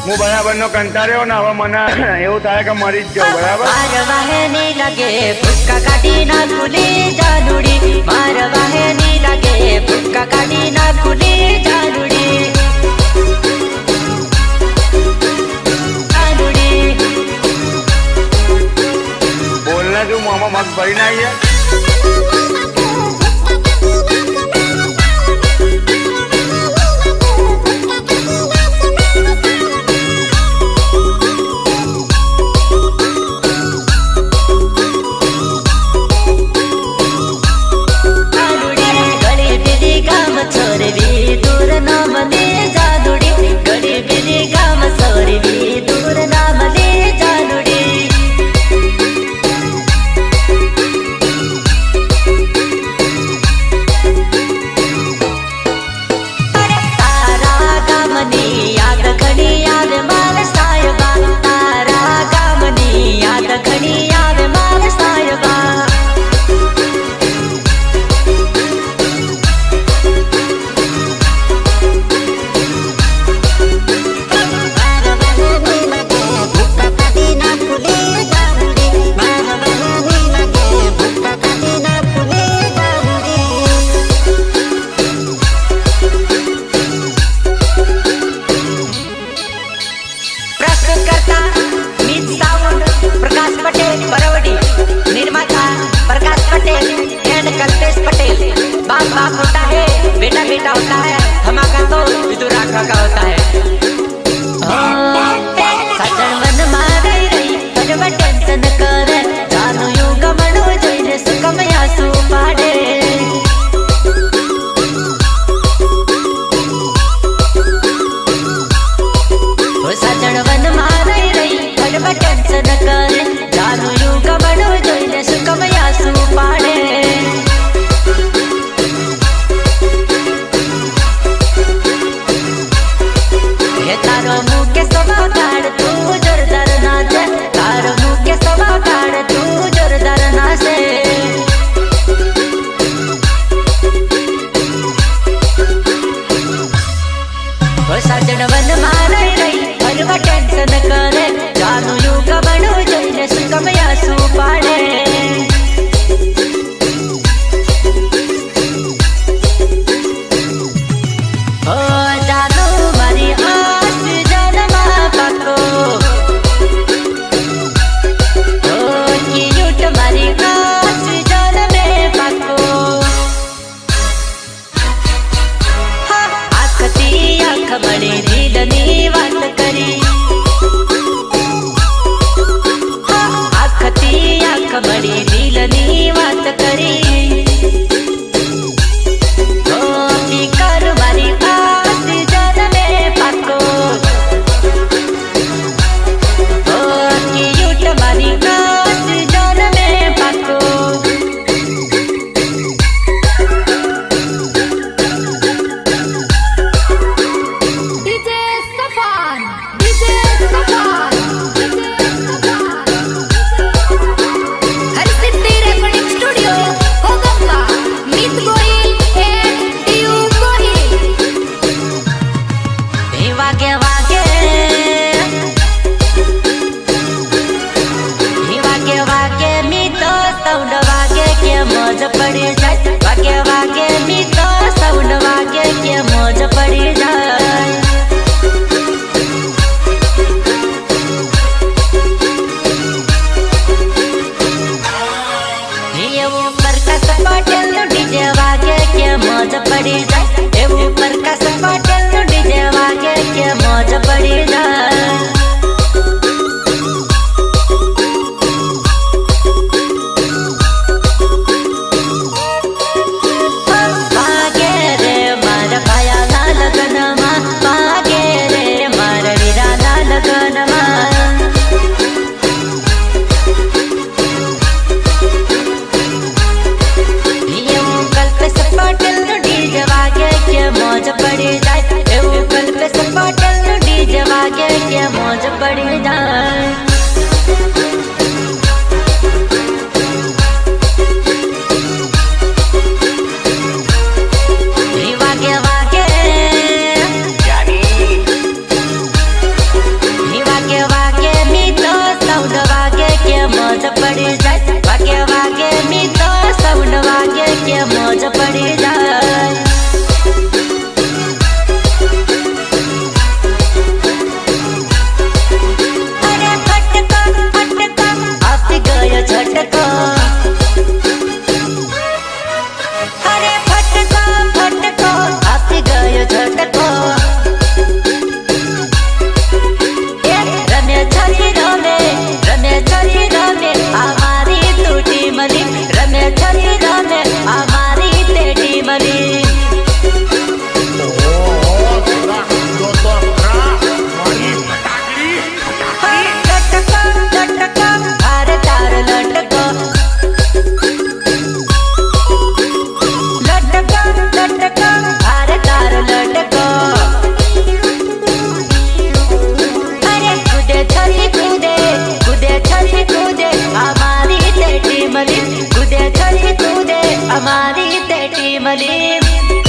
હું બરાબર નો કંટાળ્યો ને હવે મને એવું થાય કે મરી જ જાઉં બરાબર મારવાહે ની લાગે ફૂટકા કાઢી ના ખુલી જાનુડી મારવાહે ની લાગે ફૂટકા કાઢી ના ખુલી જાનુડી બોલને તું મોમાં મગ ભરી ના આવીએ बाप होता है बेटा बेटा होता है धमाका तो विदुर आखा का होता है सजन मन मारे रही कजवा टेंशन करे जानो यू गमनो जोइने सुकमया सु पाडे ओ सजन मन मारे रही कजवा टेंशन करे जानो यू गमनो जोइने सुकमया सु पाडे तारो मुके सवा काढ तू जोरदार नाचे तारो मुके सवा काढ तू जोरदार नाचे ओ सजन वन मारे रही हरवा टेंशन करे जानो युग बनो जोइने सुकमया सु पाडे खबड़ी दिलनी बात करी आखती आख बड़ी दिलनी बात करी कर मारी आस जन में पाको क्यूट मारी आस जन में पाको मौज पड़ी जाए वागे वागे मी तो साउंड वागे के मौज पड़ी जाए ये ऊपर का सपाटेल डीजे वागे के मौज पड़ी जाए ये ऊपर का सपाटेल डीजे वागे के मौज पड़ी जाए मौज पड़ी जाए कल पे सपाटल डीजे वागे के मौज पड़ी जाए वागे वागे ટીમલી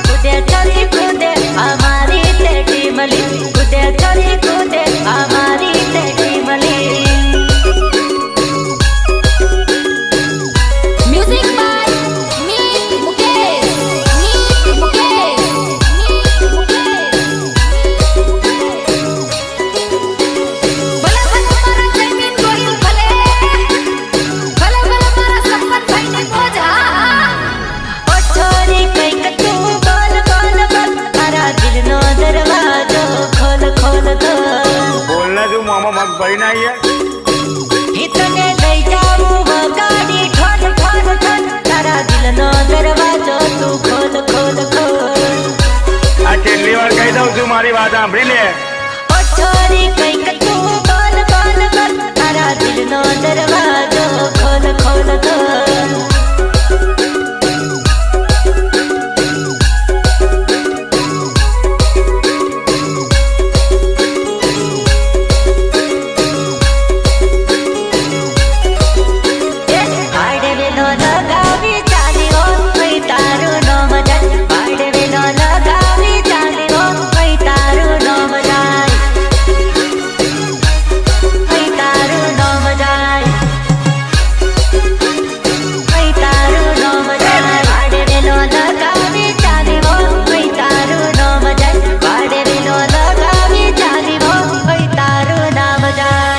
કૂદે ચલી કૂદે અમારી તે ટીમલી કૂદે ચલી કૂદે અમારી તે ટીમલી Music by Meet Mukesh. Meet Mukesh. Meet Mukesh. ભલે ભલે મારા જમીન ગોહિલ ભલે ભલે ભલે મારા સંપત ભાઈને બોજા ઓ છોરી કંઈક તું બોલ બોલ બોલ મારા દિલનો દરવાજો ખોલ ખોલ ખોલ બોલના તું મામા મગ ભરી ના ही तने लई जाऊं वो गाड़ी ठोल ठोल ठोल तारा दिलनो दरवाजो तू खोल खोल खोल આ છેલ્લી વાર કહી દઉં છું મારી વાત સાંભળી લે ओ छोरी કંઈક તું બોલ બોલ બોલ તારા દિલનો દરવાજો ખોલ ખોલ ખોલ આડે વેલો લગાવી ચાલ્યો કઈ તારું નામ જાય આડે વેલો લગાવી ચાલ્યો કઈ તારું નામ જાય કઈ તારું નામ જાય કઈ તારું નામ જાય આડે વેલો લગાવી ચાલ્યો કઈ તારું નામ જાય આડે વેલો લગાવી ચાલ્યો કઈ તારું નામ જાય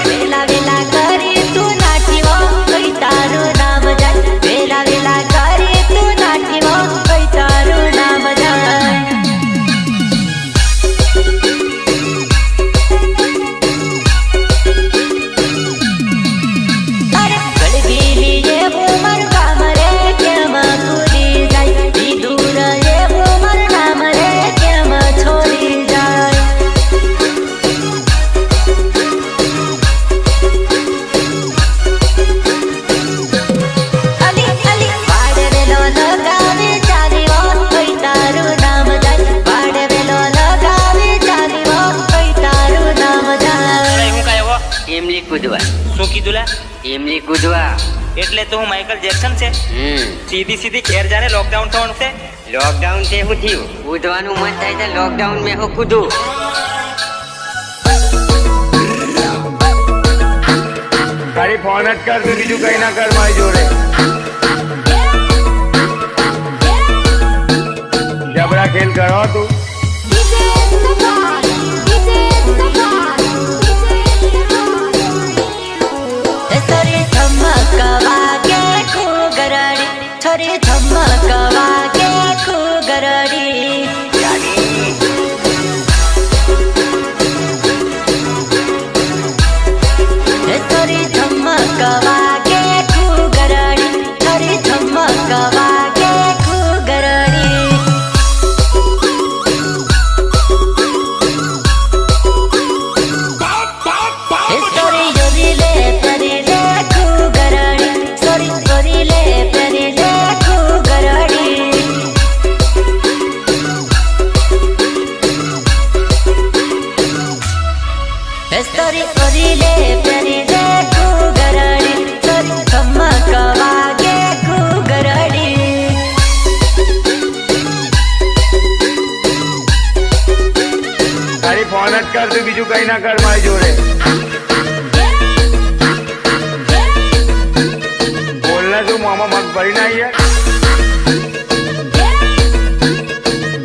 વેલા વેલા કરી તું નાચીવો કઈ તારું નામ જાય વેલા વેલા કરી તું નાચીવો કઈ તારું નામ જાય અરે ગળગીલી એવું મર કામ રે કેમ કૂદી જાય વિદુર એવું મર નામ રે કેમ છોડી જાય અલી અલી વાડે વેલો લગાવી ચાલ્યો કઈ તારું નામ જાય વાડે વેલો લગાવી ચાલ્યો કઈ તારું નામ જાય હું કાયો એમલી કૂદવા શું કીધું લા એમલી કૂદવા એટલે તો હું માઇકલ જેક્સન છે સીધી સીધી ઘેર જાને લોકડાઉન થવાનું છે લોકડાઉન તે શું થયું કૂદવાનું મન થાય તો લોકડાઉન મેં હું કૂદું તારી ફોન જ કર તું બીજું કઈ ના કર મારી જોડે જબરા ખેલ કરો તું DJ Safar. DJ Safar. છોરી ધમકવા કે ખૂગરડી છોરી ધમકવા કે ખૂગરડી છોરી ધમકવા કે ખૂગરડી છોરી ધમકવા કે ખૂગરડી સોરી યોરી લે પ્યારી લે ખૂગરડી સોરી સોરી લે પ્યારી લે ખૂગરડી સોરી સોરી લે પ્યારી લે ખૂગરડી સોરી ધમકવા કે ખૂગરડી તારી ફોન જ કર તું બીજું કઈ ના કર મારી જોડે બોલના તું મામા મગ ભરી ના